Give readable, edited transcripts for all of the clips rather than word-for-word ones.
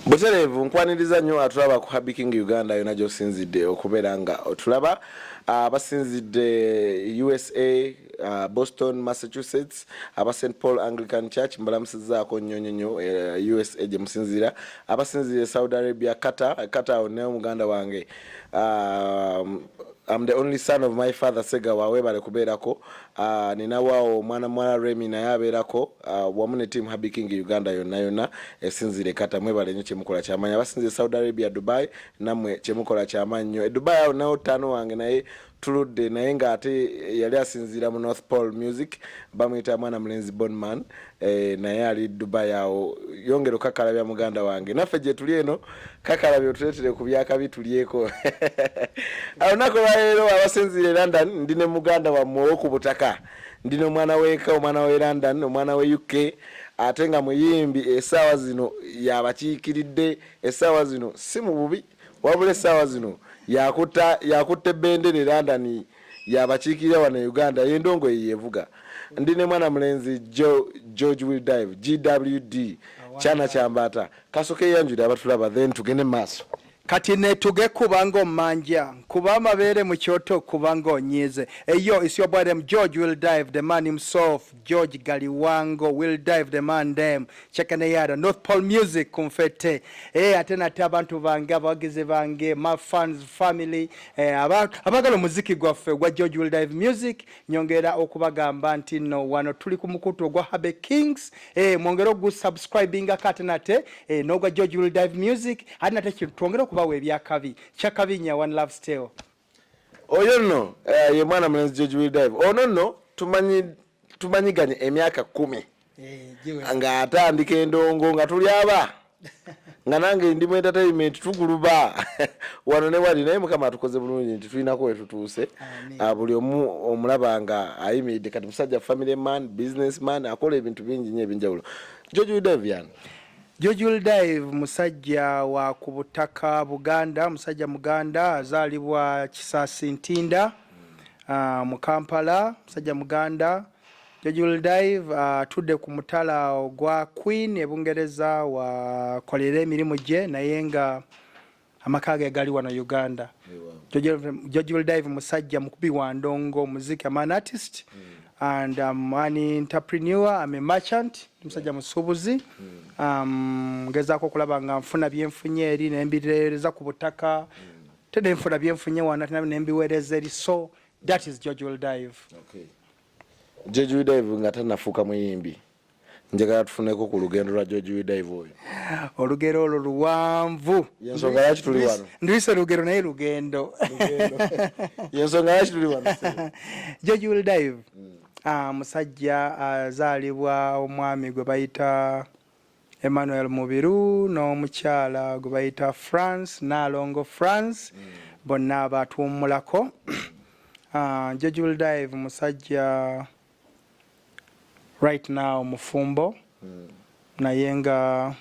Buterevu nkwaniriza nnyo atulaba ku Happy King Uganda yona gy'osinzidde okubeera nga otulaba abasinzidde USA, Boston, Massachusetts, aba St. Paul Anglican Church mbalamusizaako nnyo USA gye musinzira, abasinzidde Saudi Arabia, Qatar ne muganda wange. I'm the only son of my father Sega wawebale kubeerako, nina wao mwana Remy naye abeerako, wamu ne team Happy King Uganda yonna esinzire Qatar mwebale nnyo kyemukola ky'amaanyi. Abasinzire Saudi Arabia, Dubai nammwe kyemukola ky'amaanyi nnyo. Dubai awo nawo ttaano wange naye tuludde naye ng'ate yali asinziira mu North Pole Music bamuyita mwana mulenzi Bonman, naye ali Dubai awo yongero kakalabya muganda wange. Naffe gye tuli eno kakalabya otuleetere ku byakabi tulyeko. Awo nako leero abasinzire London ndine muganda wammwe w'okubutaka, ndine omwana w'eka, omwana w'e London, omwana w'e UK, ate nga muyimbi essaawa zino yabakiikiridde, essaawa zino si mu bubi wabula essaawa zino yakutte bendera London yabakiikirira wano Uganda y'endongo yeevuga. Ndine mwana mulenzi George will dive GWD chana kyambata kasoke yanjule abatulaba then tugende maaso. Kati ne tuge kubango manja kuba amabere mu kyoto kubango onyize. Eyo is your boy them George will dive, the man himself George Galiwango will dive, the man them chekane yada North Pole Music kumfete atena abantu bange abagize bange my fans family abagalo muziki gwaffe gwa George will dive music nyongera okubagamba nti no wano tuli ku mukutu gwa Happy Kings mwongero gu subscribing akatenate no gwa George will dive music atinate twongero bawe byakabi chakabinya one love still oyo nno ye mwana mulenzi George will dive ono nno tumanyiganye emyaka 10 nga atandika endongo nga tuli aba nga nange ndi mu entertainment tuguluba wano ne wali naye mukama atukoze bulungi nti tulinako wetutuuse buli omu omulaba nga ayimidde kati musajja family man businessman akola ebintu bingi nnyo ebinjawulo. George will dive yani George will dive musajja wa kubutaka Buganda, musajja muganda azalibwa Kisasi Ntinda mu Kampala, musajja muganda. George will dive tudde ku mutala gwa Queen ebungereza wa kolere emirimu gye naye nga amakage gali wano Uganda. George will dive musajja mukubi wa ndongo muziki, I'm an artist and I'm an entrepreneur, I'm a merchant, musajja musubuzi. Ngezako kulaba nga mfuna byenfunye eri nembirereza ku butaka tede mfuna byenfunye wana nembiwereza eri, so that is George will dive. Okay. George will dive nga tanafuka muyimbi njagala tufuneko ku lugendo lwa George will dive oyo olugero olwo luwanvu yensonga yaki tuli wano ndise lugero naye lugendo yensonga yaki tuli wano George will dive musajja azalibwa omwami gwe bayita Emmanuel Mubiru n'omukyala gwe bayita France Nalongo France bonna batuumulako. George will dive musajja right now mufumbo naye nga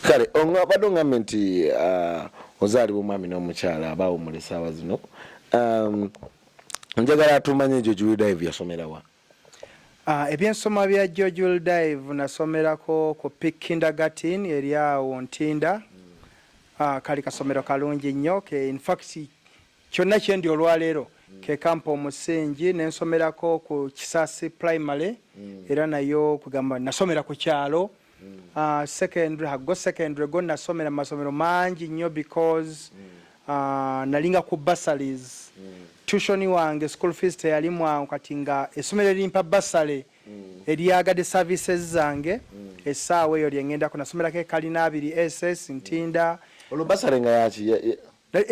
kale badde ongambe nti ozaalibwa omwami n'omukyala abawummula essaawa zino. Njagala tumanye George will dive yasomerawa. Ebyensoma bya George will dive nasomerako ku Peak Kindergarten eri awo Ntinda. Kali kasomero kalungi nnyo ke in fact kyonna kyendi olwaleero ke kampo omusingi nensomerako ku Kisasi Primary era nayo kugamba nasomera ku kyalo. Secondary go nasomera masomero mangi nnyo because nalinga ku bursaries. Tuition wange school fees teyali mwangu kati nga essomero limpa basale eryagadde services zange essaawa eyo lyengenda kunasomera ke kalina 2 SS Ntinda. Olwo basale nga yaki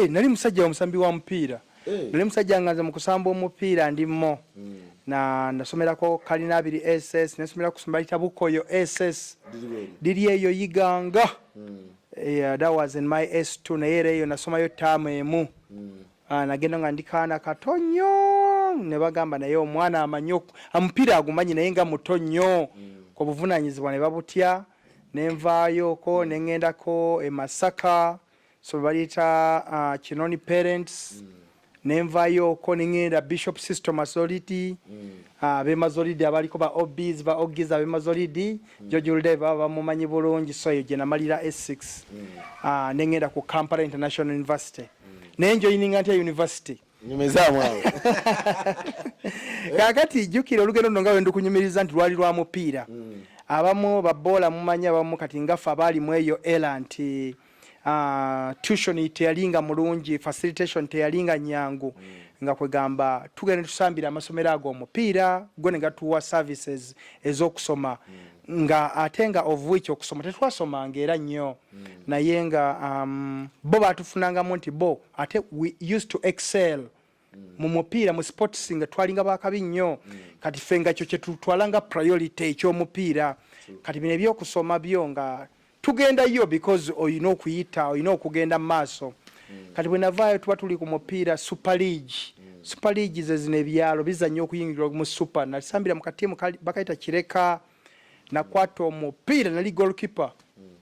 nali musajja omusambi wa mupiira nali musajja nganze mu kusamba omupiira ndimo na nasomerako kalina 2 SS nasomera kusomba litabukoyo SS diri eyo yiganga that was in my S2 naye eyo nasomayo tamu emu. Nagenda nga ndikaana katonyo ne bagamba naye omwana amanyo amupiira agumanyi naye nga mutonyo ko buvunanyizibwa ne babutya nenvaayo ko nengendako e Masaka so balita Kinoni parents nenvayo ko nengenda Bishop System Authority ab'emazolidi abaliko ba obis ba ogiza ab'emazolidi George Ulde baba mumanyi bulungi so yo gena malira S6 nengenda ku Kampala International University nenjoyininga nti university nyumezamu awo kakati jukira olugendo nno nga wendo kunyumiriza nti lwali lwa mupiira abamu babola mumanya abamu kati ngafa bali mu eyo era nti tuition teyalinga mulungi facilitation teyalinga nyangu nga kwegamba tugende tusambira amasomero ago omupiira go ne gatuwa services ezokusoma nga atenga of which okusoma tetwasomanga era nnyo naye nga bo batufunanga nti bo ate we used to excel mu mupiira mu sports nga twalinga bakabi nnyo kati fenga kyo kyetutwalanga priority ekyomupiira kati bino ebyokusoma byo nga tugenda yo because oyina okuyita oyina okugenda maaso kati bwe navaayo tuba tuli ku mupiira super league zezino ebyalo bizannya okuyingirwa mu super nasambira mu katimu bakayita kireka nakwata omupiira nali goalkeeper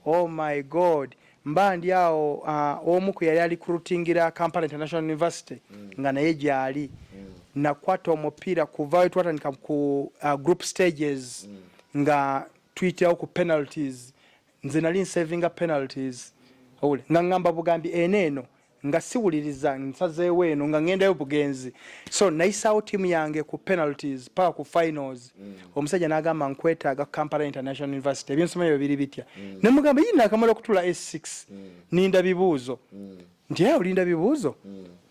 oh my god mba ndi awo omu ku yali recruitingira Kampala International University nga naye gyali nakwata omupiira kuvaayo twatandika ku group stages nga tuyitirawo ku penalties nze nali nsavinga penalties ole nga ngamba bugambi eneeno nga siwuliriza nsazeewo eno nga ngendayo bugenzi so nayisaawo tiimu yange ku penalties paka ku finals omusajja n'agamba nkwetaaga Kampala International University ebyensoma ebyo biri bitya nemugamba yina akamala okutula S6 ninda bibuuzo nti olinda bibuuzo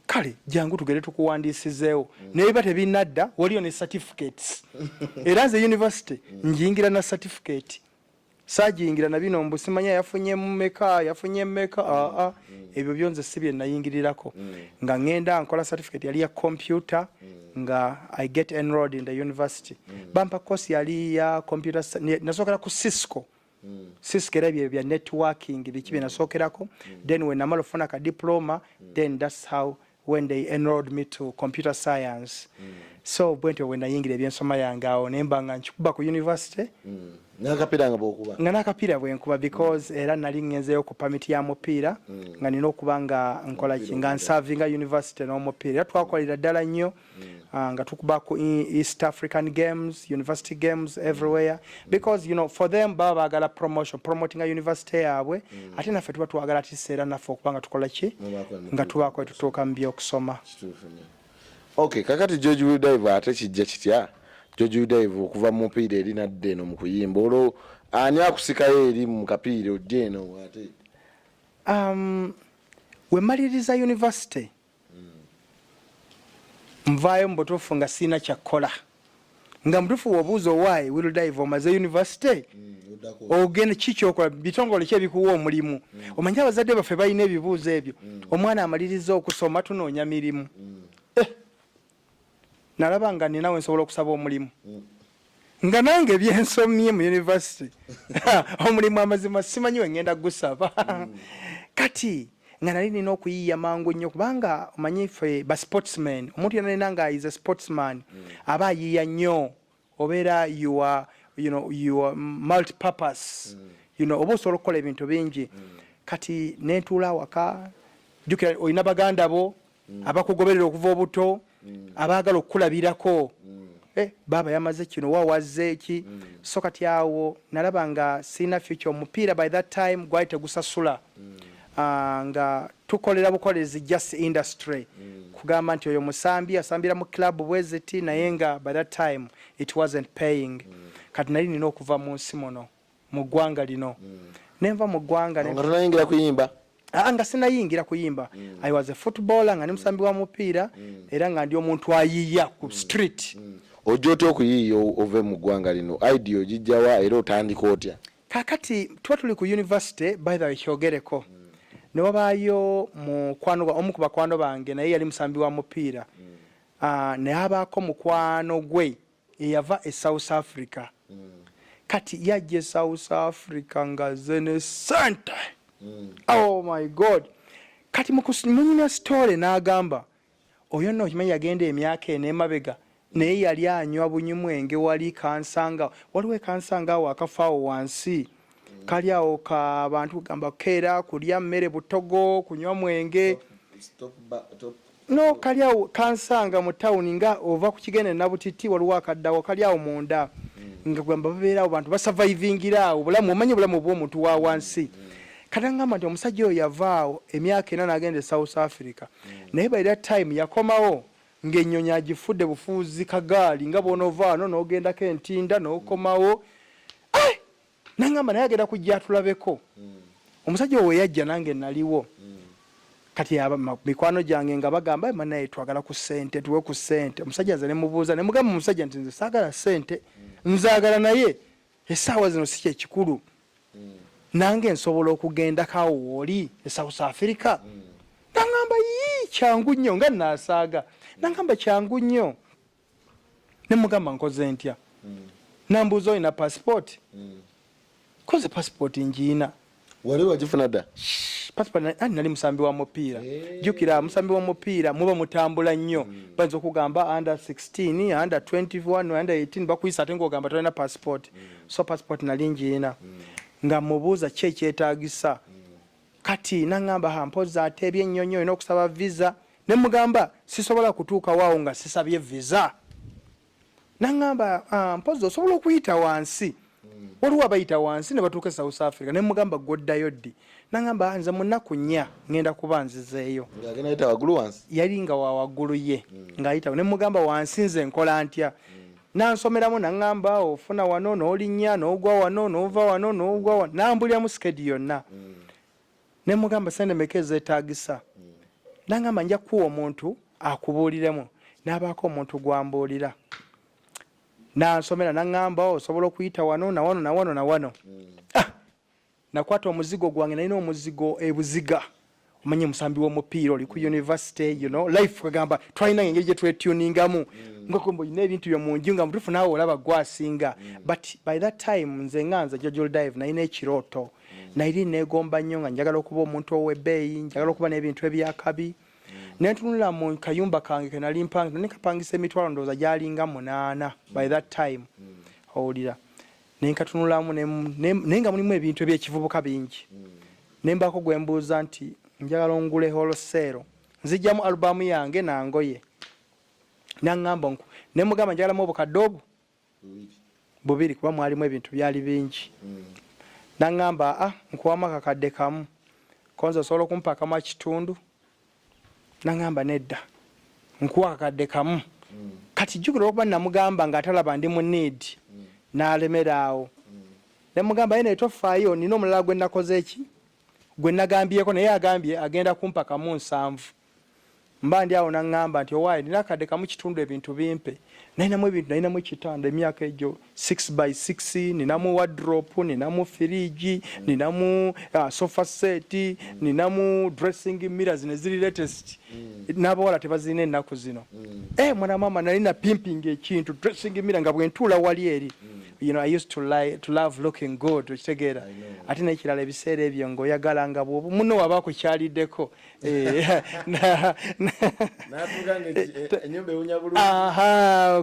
kale jangu tugere tukuwandiisizeewo nebiba tebinadda waliyo ne certificates era nze university njingira na certificate sajingira na bino mbusimanya yafunye mmeka ebyo byonze sibye nayingirirako nga ngenda nkola certificate yali ya computer nga I get enrolled in the university bampa course yali ya computer nasokera ku Cisco era bya networking bikibe nasokerako then when namalo funa ka diploma then that's how when they enrolled me to computer science so bwentyo when nayingira ebyensoma yange awo nemba nga nkikuba ku university nakapira nga bokuba nga nakapira bwenkuba because era nali ngenzeyo ku permit ya mupiira nga nina okuba nga nkola kinga nsavinga university n'omupiira twakolera ddala nnyo nga tukuba ku East African Games university games everywhere because you know for them baba bagala promoting a university yaabwe ate naffe tuba twagala tiseera naffe okuba nga tukola ki nga tubako tutuuka mu byokusoma okay kakati George Will ate kijja kitya George Will okuva mu mupiira eri nadde eno mu kuyimba olwo ani akusikayo eri mu kapiira ojja eno ate we maliriza university mvaayo mbutuufu nga sina kyakola nga mutuufu wobuuza why Will Dive omaze university ogenda kikyokola bitongole ki ebikuwa omulimu omanyi abazadde baffe balina ebibuuzo ebyo omwana amaliriza okusoma tunoonya mirimu nalaba nga ninawe nsobola okusaba omulimu nga nange byensomye mu university omulimu amazima simanyi wengenda gusaba kati nga nali nina okuyiiya mangu nnyo kubanga omanyi ffe ba sportsman omuntu yenna nga is a sportsman aba ayiiya nnyo obeera you are multi-purpose oba osobola okukola ebintu bingi kati nentuula awaka jjukira olina baganda bo abakugoberera okuva obuto abaagala okukulabirako baba yamaze kino wawazze eki so kati awo nalaba nga sina future omupiira by that time gwali tegusasula nga tukolera bukolezi just industry kugamba nti oyo musambi asambira mu club bweziti naye nga by that time it wasn't paying kati nali nina okuva mu nsi muno mu ggwanga lino nenva mu ggwanga nga kuyimba nga sinayingira kuyimba I was a footballer nga ni musambi wa mupiira era nga ndi omuntu ayiiya ku street ojja otya okuyiiya ove mu ggwanga lino idea ogijjawa era otandika otya kakati tuba tuli ku university by the way kyogereko ne wabaayo omu ku bakwano bange naye yali musambi wa mupiira naye abaako mukwano gwe eyava e South Africa kati yajja e South Africa nga zene sente oh my god kati munyina story n'agamba oyo nno okimanyi yagenda emyaka eno emabega naye yali anywa bunyumwenge wali kansanga waliwo kansanga awo akafaawo wansi kali awo ka bantu gamba keera kulya mmere butogo kunywa mwenge no kalyawo kansanga mu town nga ova ku kigene nabutiti waliwo akaddawo kalyawo munda nga gwamba babeerawo bantu basurvivingiraawo bulamu omanyi bulamu bw'omuntu wa wansi katangamba nti omusajja oyo yavaawo emyaka 4 n'agenda e South Africa naye by that time yakomawo ng'ennyonyi agifudde bufuuzi kagaali nga bw'onovaano n'ogendako entinda n'okomawo nangamba naye agenda kujja atulabeko omusajja owo yajja nange naliwo kati mikwano gyange nga bagamba naye twagala ku ssente tuwe ku ssente omusajja nze ne mubuuza ne mugamba omusajja nti nze saagala ssente nzaagala naye essaawa zino si kyekikulu nange nsobola okugenda kawo oli e South Africa nangamba kyangu nnyo nga naasaaga nangamba kyangu nnyo ne mugamba nkoze ntya nambuuza olina passport koze passport ngiina wali wagifuna dda passport nali musambi wa mupiira jjukira musambi wa mupiira muba mutambula nnyo bayinza okugamba under 16 under 21 under 18 bakuyisa ate ng'ogamba tolina passport so passport nali ngiina nga mubuuza ki ekyetaagisa kati nangamba hampoza ate ebyennyonyo olina okusaba visa ne mugamba sisobola kutuuka waawo nga sisabye visa nangamba mpozi osobola okuyita wansi waliwo abayita wansi ne batuuka e South Africa ne mugamba gwoddayo ddi nangamba nze munaku 4 ngenda kuba nzizeeyo yali nga wa waggulu ye ng'ayitawo ne mugamba wansi nze nkola ntya nansomeramu nangamba ofuna wano n'olinnya n'ogwa wano n'ova wano n'ogwa wano nambuliramu sikedi yonna ne mugamba sente meka ezeetaagisa nangamba nja kuwa omuntu akubuuliremu n'abaako omuntu gwambuulira nansomera nangamba osobola okuyita wano na wano na wano na wano nakwata omuzigo gwange nalina omuzigo ebuziga omanye musambi w'omupiira oli ku university life kagamba twalina engeri gye twetuningamu ngakombo ina ebintu byomunju nga mutufu naawe olaba gwasinga but by that time nze nganza Jojo Dive nalina ekirooto nairi negomba nnyo nga njagala okuba omuntu ow'ebbeeyi njagala okuba n'ebintu ebyakabi nentunula mu kayumba kange kenali mpanga nekapangisa emitwalo ndowooza gyalinga 8 by that time owulira nenkatunulamu naye nga mulimu ebintu ebyekivubuka bingi nembaako gwembuuza nti njagala ongule holosero nzijjamu alubamu yange nangoye nangamba nemugamba njagalamu obukadde obwo bubiri kuba mwalimu ebintu byali bingi nangamba nkuwamu akakadde kamu konza osobola okumpakamu ekitundu nangamba nedda nkuwa akakadde kamu kati jjukira okuba namugamba ng'atalaba ndi mu need n'alemeraawo nemugamba ye naye tofaayo nina omulala gwe nakoze eki gwe nagambyeko naye agambye agenda kumpakamu 7 mba ndi awo nangamba nti owaaye nina akadde kamu kitundu ebintu bimpe nalinamu ebintu nalinamu ekitanda emyaka egyo 6x6 ninamu wardrobe ninamu firiji ninamu sofa set ninamu dressing mirrors neziri latest n'abawala tebazirina ennaku zino mwana mama nalina pimping ekintu dressing mirror nga bwentuula wali eri I used to love looking good okitegeera ate n'ekirala ebiseera ebyo ng'oyagala nga bwobu muno waba kukyaliddeko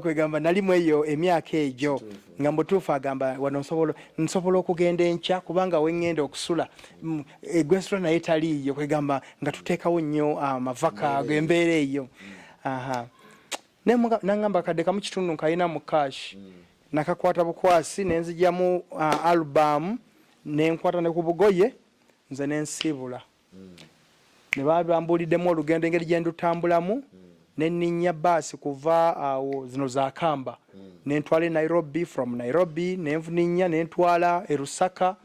kwegamba nalimu eyo emyaka egyo nga mbutuufu agamba wano nsobola okugenda enkya kubanga wengenda okusula gwensula naye taliiyo kwegamba nga tuteekawo nnyo amavaka ago embeera eyo nangamba kadde kamu kitundu nkalina mu cash nakakwata bukwasi nenzijjamu album nenkwata ne ku bugoye nze nensiibula ne babambuuliddemu olugendo engeri gye ndutambulamu nenninnya baasi kuva awo zino za Kamba nentwala e Nairobi from Nairobi nenvuninnya nentwala e Lusaka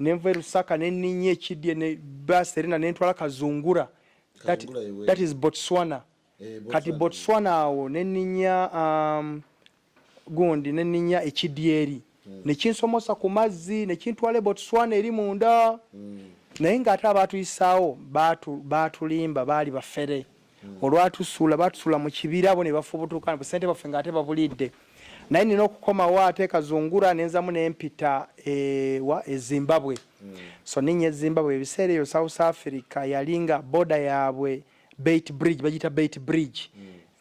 nenva e Lusaka nenninnya ekidye ne baasi erina nentwala Kazungura that is Botswana kati Botswana awo nenninnya gundi nenninya ekidyeri nekinsomosa ku mazzi nekintwala Botswana eri munda naye ng'ate abaatuyisaawo baatulimba baali bafere olwatusuula batusula mu kibira abo ne bafubutuka busente baffe ng'ate babulidde naye nina okukomawo ate Kazungura nenzamu nempita e Zimbabwe so ninnya Zimbabwe ebiseera eyo South Africa yalinga boda yaabwe Bait Bridge bagita Bait Bridge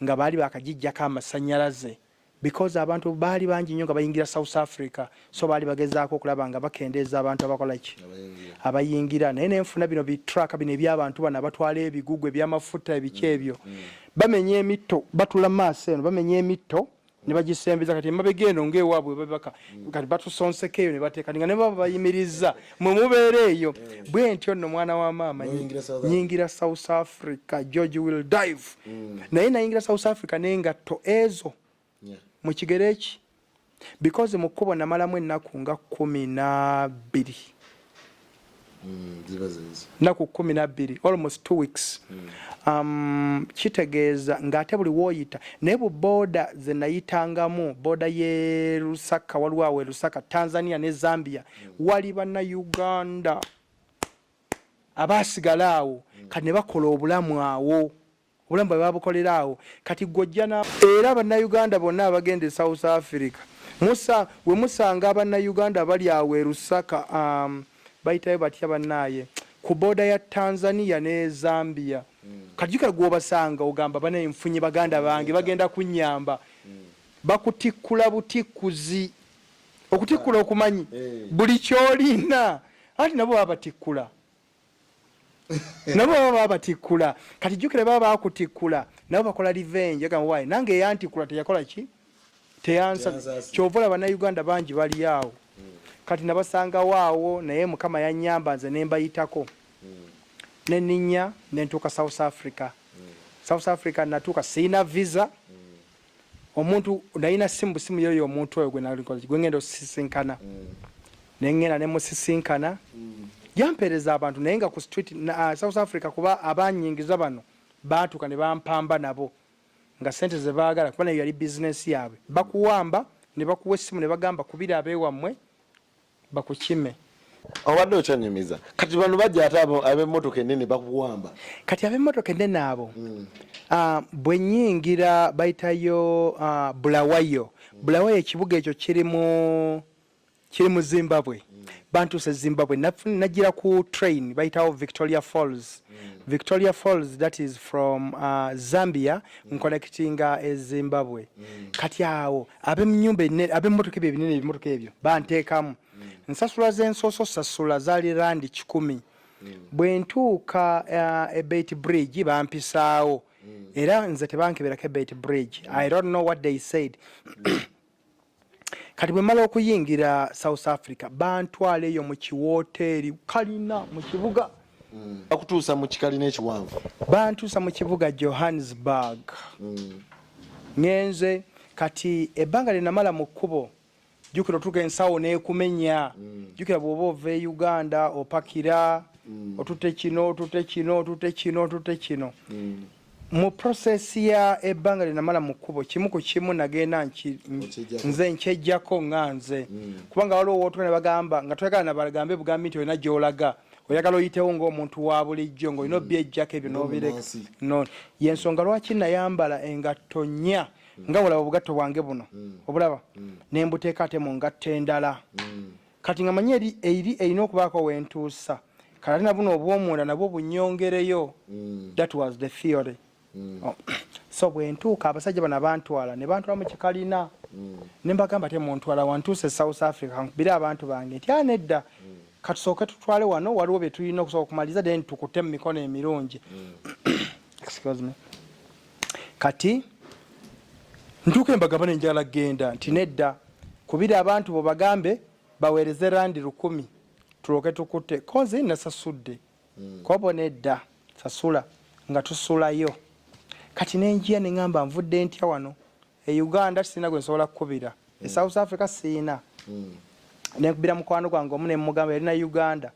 nga baali bakagijjako amasannyalaze because abantu baali bangi nnyo nga bayingira South Africa, so baali bagezaako okulaba nga bakendeeza abantu abakola ki abayingira. Naye nenfuna bino bitraka bino eby'abantu bano abatwala ebigugu eby'amafuta ebiki ebyo, bamenya emitto, batula maaso eno bamenya emitto ne bagisembeza, kati emabega eno ng'ewaabwe babaka kati batusonseko eyo ne bateeka nga ne baba bayimiriza mwe mubeera eyo. Bwe ntyo nno mwana wa maama nyingira South Africa, George will dive. Naye nayingira South Africa n'engatto ezo mu kigere eki, because mu kkubo namalamu ennaku nga 12, naku 12, almost 2 weeks. Kitegeeza ng'ate buli wooyita naye bu booda ze nayitangamu, booda ye Lusaka, waliwo awo Lusaka, Tanzania ne Zambia, wali bannayuganda abaasigala awo kati ne bakola obulamu awo, obulamu bwe babukolera awo. Kati gwojja era bannayuganda bonna abagenda e South Africa we musanga abannayuganda bali awo e Lusaka, bayitayo batya bannaaye ku booda ya Tanzania ne Zambia. Kati jukira gw'obasanga ogamba bana enfunye baganda bange bagenda kunnyamba, bakutikkula butikkuzi, okutikkula okumanyi buli kyolina, ati nabo babatikkula nabo baba babatikkula. Kati jukira baba bakutikkula nabo bakola revenge, agamba wayi nange eyantikkula teyakola ki, teyansa. Kyova olaba bannayuganda bangi bali awo. Kati nabasanga waawo, naye Mukama yannyamba nze ne mbayitako neninya nentuuka South Africa. South Africa natuuka siina visa, omuntu nalina simu yoyo omuntu oyo gwe ngenda osisinkana, nengenda ne musisinkana, yampeereza abantu naye nga ku street South Africa, kuba abanyingiza bano baatuuka ne bampamba nabo nga sente ze baagala, kuba nayo yali business yaabwe. Bakuwamba ne bakuwa essimu ne bagamba kubira abeewammwe bakukime. Obadde okyanyumiza, kati bano bajja ate ab'emmotoka ennene bakuwamba. Kati ab'emmotoka ennene abo bwe nnyingira bayitayo Bulawayo. Bulawayo ekibuga ekyo kiri mu Zimbabwe. Bantuuse Zimbabwe, nagira ku train bayitawo Victoria Falls. Victoria Falls, that is from Zambia, connectinga e Zimbabwe. Kati awo ab'ennyumba ennene, ab'emmotoka ebyo ebinene ebimotoka ebyo banteekamu. Nsasula z'ensooso sasula zaali randi 10. Bwe ntuuka e Beit Bridge bampisaawo, era nze tebankeberako e Beit Bridge. I don't know what they said. Kati bwe mala okuyingira South Africa bantwala eyo mu kiwooteeri kalina mu kibuga, bakutuusa mu kikalina ekiwanvu, bantuusa mu kibuga Johannesburg. Ngenze kati ebbanga lye namala mu kkubo, jukira otuuka ensawo n'ekumenya, jukira bw'oba ova e Uganda opakira otute kino. Mu process ya ebbanga lye namala mu kkubo, kimu ku kimu nagenda nze nkyejjako nga nze, kubanga waliwo wootuka ne bagamba nga toyagala na bagambe bugambi nti olina gy'olaga, oyagala oyitewo ng'omuntu wa bulijjo ng'olina obyejjako ebyo n'obireka. No, y'ensonga lwaki nayambala engatto nnya nga bulaba obugatto bwange buno obulaba, ne mbuteeka ate mu ngatto endala. Kati nga manyi eri erina okubaako wentuusa, kati ate na buno obw'omunda nabwo bunnyongereyo. That was the theory. So bwe ntuuka abasajja bano bantwala ne bantwala mu kikalina, ne mbagamba ate muntwala wantuuse South Africa, nkubire abantu bange nti nedda, katusooke tutwale wano, waliwo bye tulina okusooka okumaliza then tukute mu mikono emirungi. Excuse me. Kati ntuuke mbagamba ne njagala genda nti nedda, kubira abantu bo bagambe baweereze randi 10 tulooke tukute, koze nasasudde kobo nedda sasula nga tusulayo. Kati nenjia ne ngamba nvudde ntya wano e Uganda sina gwe nsobola kukubira, e South Africa sina. Ne nkubira mukwano gwange omu ne mugamba yalina Uganda,